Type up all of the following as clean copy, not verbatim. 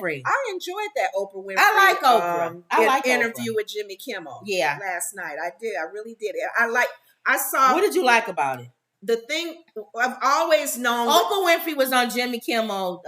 Winfrey. I enjoyed that Oprah Winfrey. I like Oprah. I like interview Oprah. with Jimmy Kimmel. Yeah, last night I did. I really did. I saw. What did you like about it? The thing I've always known. Oprah Winfrey was on Jimmy Kimmel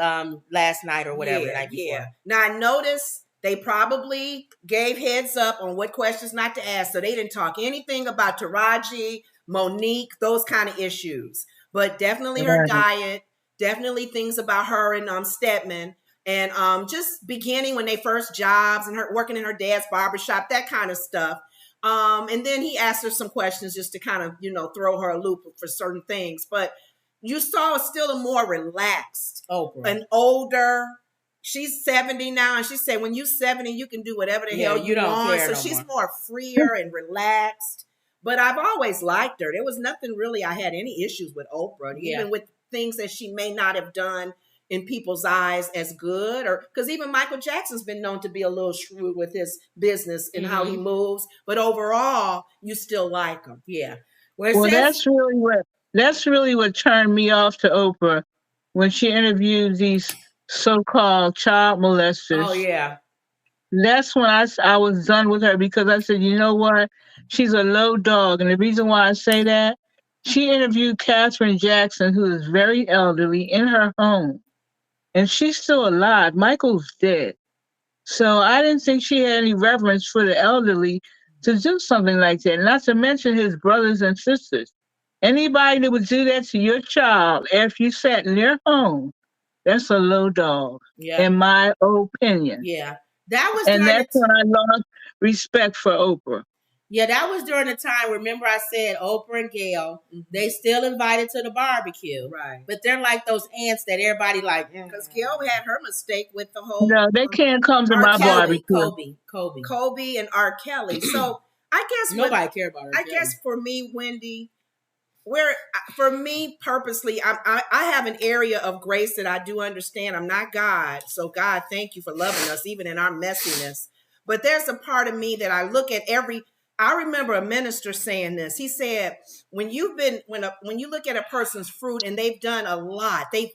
last night or whatever the night before. Yeah. Now I noticed they probably gave heads up on what questions not to ask, so they didn't talk anything about Taraji, Monique, those kind of issues. But definitely her diet, definitely things about her and Stedman, and just beginning when they first jobs and her working in her dad's barbershop, that kind of stuff. And then he asked her some questions just to kind of, throw her a loop for certain things. But you saw still a more relaxed, Oprah, an older. She's 70 now, and she said, when you're 70, you can do whatever the hell you don't want. care So she's more. more freer and relaxed. But I've always liked her. There was nothing really I had any issues with Oprah, even with things that she may not have done in people's eyes as good, or because even Michael Jackson's been known to be a little shrewd with his business and how he moves. But overall, you still like him. Yeah. Well, that's really what turned me off to Oprah when she interviewed these so-called child molesters. Oh yeah. That's when I was done with her, because I said, you know what? She's a low dog. And the reason why I say that, she interviewed Katherine Jackson, who is very elderly, in her home. And she's still alive. Michael's dead. So I didn't think she had any reverence for the elderly to do something like that. Not to mention his brothers and sisters. Anybody that would do that to your child after you sat in their home, that's a low dog, in my opinion. Yeah. That was and that's when I lost respect for Oprah. Yeah, that was during the time. Remember, I said Oprah and Gail, they still invited to the barbecue. Right. But they're like those ants that everybody like. Because Gail had her mistake with the whole. No, they can't come to my barbecue. Kobe and R. Kelly. So I guess nobody cared about her. I guess for me, Wendy, for me purposely, I have an area of grace that I do understand. I'm not God. So God, thank you for loving us, even in our messiness. But there's a part of me that I look at I remember a minister saying this. He said, when you look at a person's fruit and they've done a lot, they've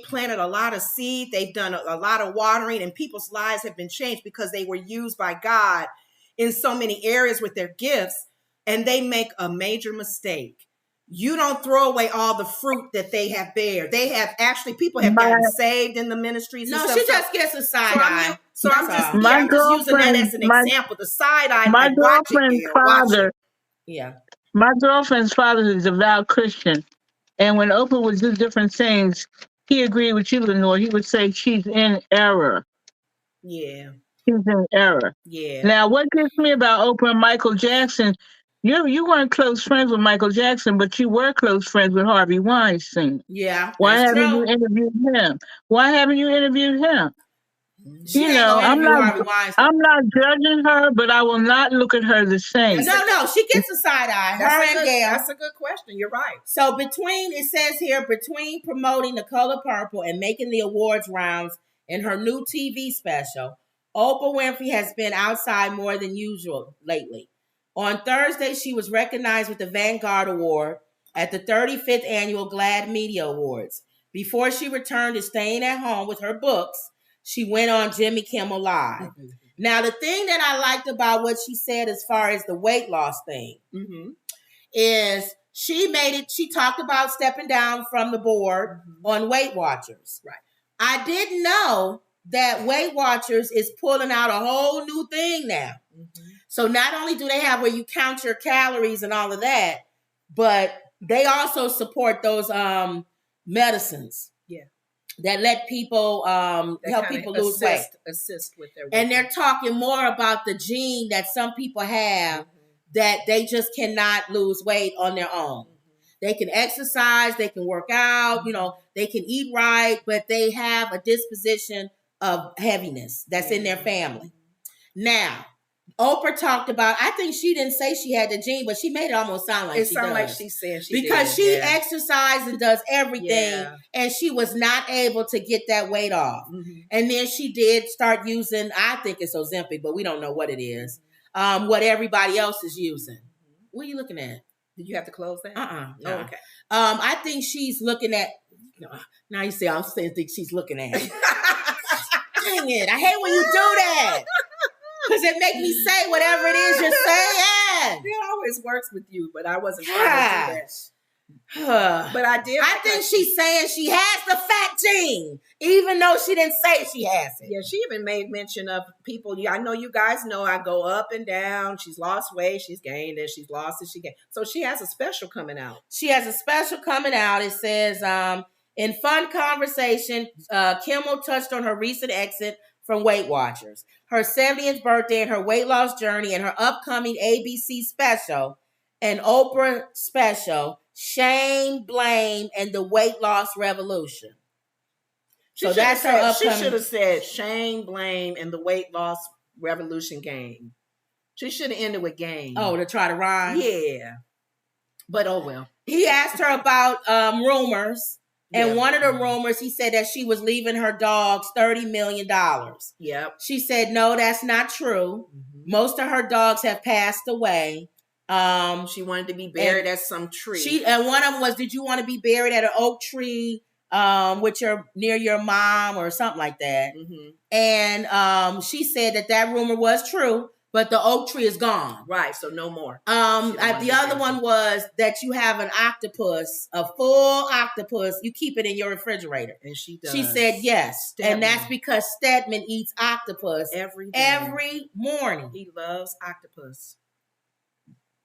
planted a lot of seed, they've done a lot of watering, and people's lives have been changed because they were used by God in so many areas with their gifts, and they make a major mistake. You don't throw away all the fruit that they have bared. People have gotten saved in the ministries. No, she just gets a side eye. So I'm just using that as an example. The side eye. My girlfriend's father. Yeah. My girlfriend's father is a devout Christian, and when Oprah would do different things, he agreed with you, Lenore. He would say she's in error. Yeah. She's in error. Yeah. Now, what gets me about Oprah and Michael Jackson? You weren't close friends with Michael Jackson, but you were close friends with Harvey Weinstein. Yeah. Why haven't you interviewed him? Why haven't you interviewed him? I'm not judging her, but I will not look at her the same. No, she gets a side eye. That's a good question. You're right. So between promoting The Color Purple and making the awards rounds in her new TV special, Oprah Winfrey has been outside more than usual lately. On Thursday, she was recognized with the Vanguard Award at the 35th Annual GLAAD Media Awards. Before she returned to staying at home with her books, she went on Jimmy Kimmel Live. Now, the thing that I liked about what she said as far as the weight loss thing is she talked about stepping down from the board on Weight Watchers. Right. I didn't know that Weight Watchers is pulling out a whole new thing now. So not only do they have where you count your calories and all of that, but they also support those medicines. Yeah. That let people help people lose weight. Assist with their weight. And they're talking more about the gene that some people have that they just cannot lose weight on their own. They can exercise, they can work out, they can eat right, but they have a disposition of heaviness that's in their family. Now, Oprah talked about, I think she didn't say she had the gene, but she made it almost sound like she does. Like she said she because did. She exercised and does everything, and she was not able to get that weight off. And then she did start using, I think it's Ozempic, but we don't know what it is, what everybody else is using. What are you looking at? Did you have to close that? No. Oh, okay. I think she's looking at, now you say, I'm saying think she's looking at. saying it. I hate when you do that. Because it makes me say whatever it is you're saying. It always works with you, but I wasn't trying to do that. But I did. I think she's saying she has the fat gene, even though she didn't say she has it. Yeah, she even made mention of people. I know you guys know I go up and down. She's lost weight, she's gained it, she's lost it, she gained. So she has a special coming out. She has a special coming out. It says, in fun conversation, Kimmel touched on her recent exit from Weight Watchers, her 70th birthday and her weight loss journey, and her upcoming ABC special and Oprah special, Shame, Blame, and the Weight Loss Revolution. So that's her upcoming. She should have said Shame, Blame, and the Weight Loss Revolution game. She should have ended with game. Oh, to try to rhyme? Yeah. But oh well. He asked her about rumors. And one of the rumors, he said that she was leaving her dogs $30 million. Yep. She said, no, that's not true. Mm-hmm. Most of her dogs have passed away. She wanted to be buried at some tree. And one of them was, did you want to be buried at an oak tree near your mom or something like that? Mm-hmm. And she said that rumor was true. But the oak tree is gone. Right, so no more. The other one was that you have an octopus, a full octopus. You keep it in your refrigerator. And she does. She said yes. Stedman. And that's because Stedman eats octopus every morning. He loves octopus.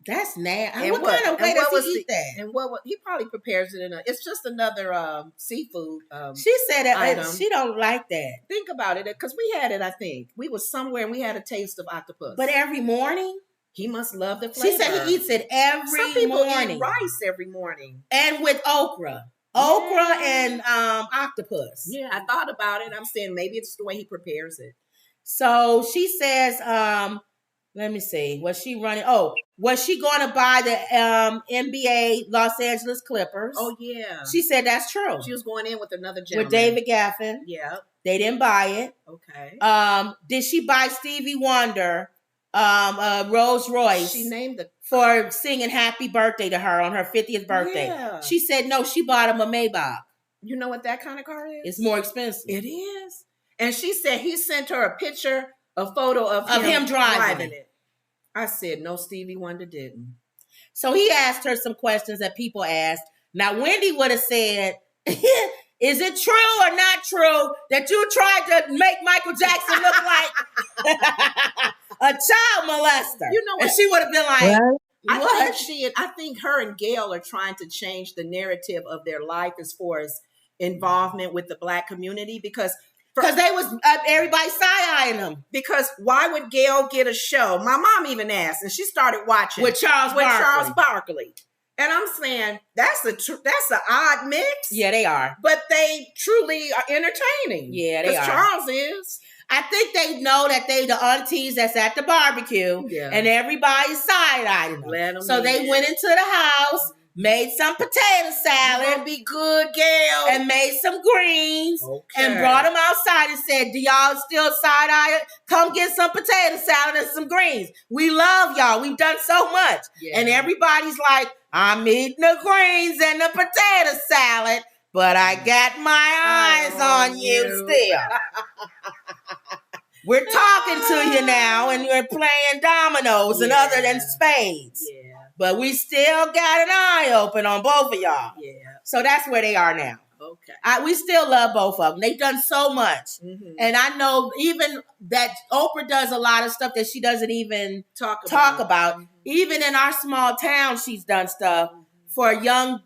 That's nasty. And what kind of way does he eat that? And what he probably prepares it it's just another seafood. She said that she don't like that. Think about it, because we had it. I think we was somewhere and we had a taste of octopus. But every morning, he must love the flavor. She said he eats it every morning. Some people eat rice every morning, and with okra and octopus. Yeah, I thought about it. I'm saying maybe it's the way he prepares it. So she says, let me see. Was she running? Oh, was she going to buy the NBA Los Angeles Clippers? Oh, yeah. She said that's true. She was going in with another gentleman. With David Gaffin. Yeah. They didn't buy it. Okay. Did she buy Stevie Wonder Rolls Royce? She named for singing Happy Birthday to her on her 50th birthday. Yeah. She said no, she bought him a Maybach. You know what that kind of car is? It's more expensive. It is. And she said he sent her a photo of him driving it. I said, no, Stevie Wonder didn't. So he asked her some questions that people asked. Now, Wendy would have said, is it true or not true that you tried to make Michael Jackson look like a child molester? You know what? And she would have been like, what? I think her and Gail are trying to change the narrative of their life as far as involvement with the Black community, because they was everybody side-eyeing them. Because why would Gail get a show? My mom even asked, and she started watching with Charles Barkley. And I'm saying that's an odd mix. Yeah, they are. But they truly are entertaining. Yeah, they are. Charles is. I think they know that they the aunties that's at the barbecue, and everybody's side-eyeing them. So they went into the house, made some potato salad. Gonna be good, Gail. And made some greens. And brought them outside and said, do y'all still side-eye? Come get some potato salad and some greens. We love y'all. We've done so much. Yeah. And everybody's like, I'm eating the greens and the potato salad, but I got my eyes on you still. We're talking to you now, and we're playing dominoes and other than spades. Yeah. But we still got an eye open on both of y'all. Yeah. So that's where they are now. Okay. We still love both of them. They've done so much. Mm-hmm. And I know even that Oprah does a lot of stuff that she doesn't even talk about. Mm-hmm. Even in our small town, she's done stuff for young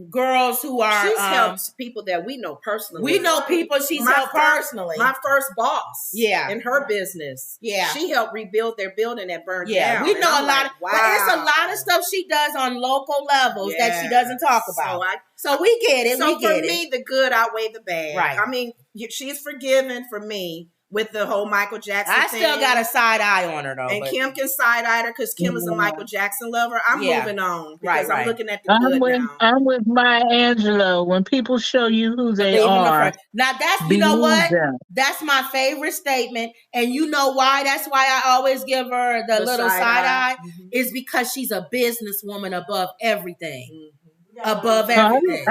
girls who are... She's helped people that we know personally. We know people she's helped personally. My first boss in her business. Yeah. She helped rebuild their building that burned down. We know a lot. Wow. But it's a lot of stuff she does on local levels that she doesn't talk about. So we get it. So for me, the good outweigh the bad. Right. I mean, she's forgiven for me with the whole Michael Jackson thing. I still got a side eye on her, though. And Kim can side-eye her because Kim is a Michael Jackson lover. I'm moving on because I'm looking at the good now. I'm with Maya Angelou. When people show you who they are. Now, you know what? That's my favorite statement. And you know why? That's why I always give her the little side-eye. Mm-hmm. Is because she's a businesswoman above everything. Mm-hmm. Above everything.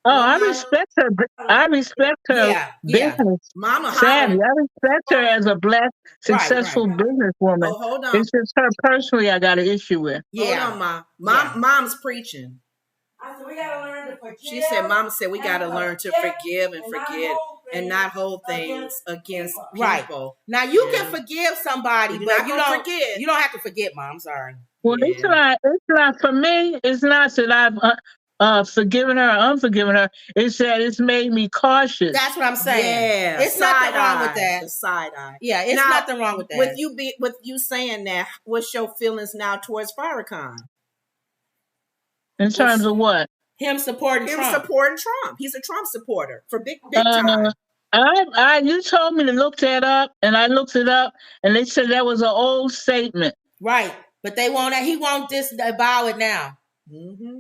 Oh, Well, I Mama, respect her. I respect her Yeah. business Mama savvy. hollering. I respect her as a black Right. successful businesswoman. Oh, hold on. It's just her personally I got an issue with. Hold Yeah. on, Ma. Yeah. Mom's preaching. I said we gotta learn to forgive. She said, Mama said we got to learn to forgive and forget and not hold things against people. Right. Now you can forgive somebody, You're but not you gonna don't forget. You don't have to forget, Mom. I'm sorry. Well, Yeah. it's not for me. It's not that I've forgiven her or unforgiven her. It's that it's made me cautious. That's what I'm saying. Yeah, It's nothing wrong with that. The side eye. Yeah, it's Now, nothing wrong with that. With you saying that, what's your feelings now towards Farrakhan? In terms of what? Him supporting Trump. Supporting Trump. He's a Trump supporter for big time. You told me to look that up, and I looked it up, and they said that was an old statement. Right, but he won't disavow it now. Mm-hmm.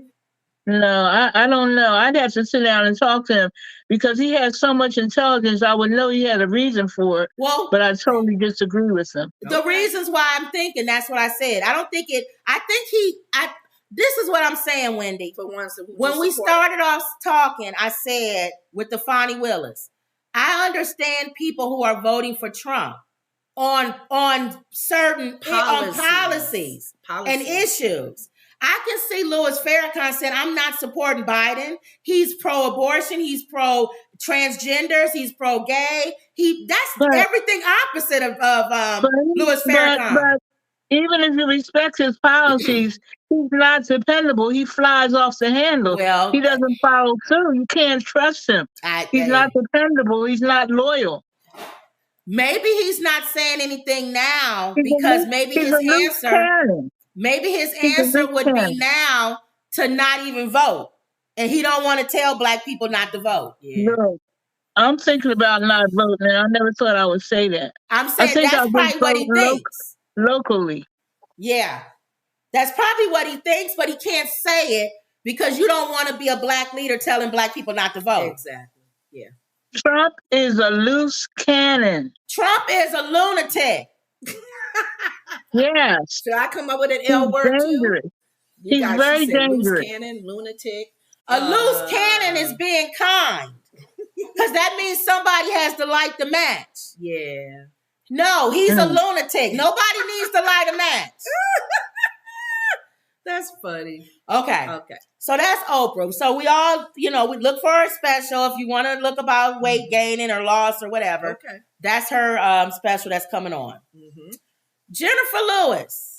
No, I don't know. I'd have to sit down and talk to him because he has so much intelligence. I would know he had a reason for it. Well, but I totally disagree with him. The reasons why I'm thinking that's what I said. I don't think it. I think this is what I'm saying, Wendy. For once, when we started off talking, I said with the Fonnie Willis, I understand people who are voting for Trump on certain policies and issues. I can see Louis Farrakhan saying, I'm not supporting Biden. He's pro-abortion. He's pro-transgenders. He's pro-gay. That's everything opposite of Louis Farrakhan. But even if you respect his policies, he's not dependable. He flies off the handle. Well, he doesn't follow through. You can't trust him. He's not dependable. He's not loyal. Maybe he's not saying anything now because maybe his answer would be now to not even vote. And he don't want to tell black people not to vote. Yeah. No, I'm thinking about not voting, and I never thought I would say that. I'm saying that's probably what he thinks. Locally. Yeah. That's probably what he thinks, but he can't say it because you don't want to be a black leader telling black people not to vote. Exactly. Yeah. Trump is a loose cannon. Trump is a lunatic. Yes. Should I come up with an L word too? He's very dangerous. Loose cannon, lunatic. A loose cannon is being kind. Because that means somebody has to light the match. Yeah. No, he's a lunatic. Nobody needs to light a match. That's funny. Okay. So that's Oprah. So we all, we look for her special. If you want to look about weight gaining or loss or whatever. Okay. That's her special that's coming on. Mm-hmm. Jennifer Lewis.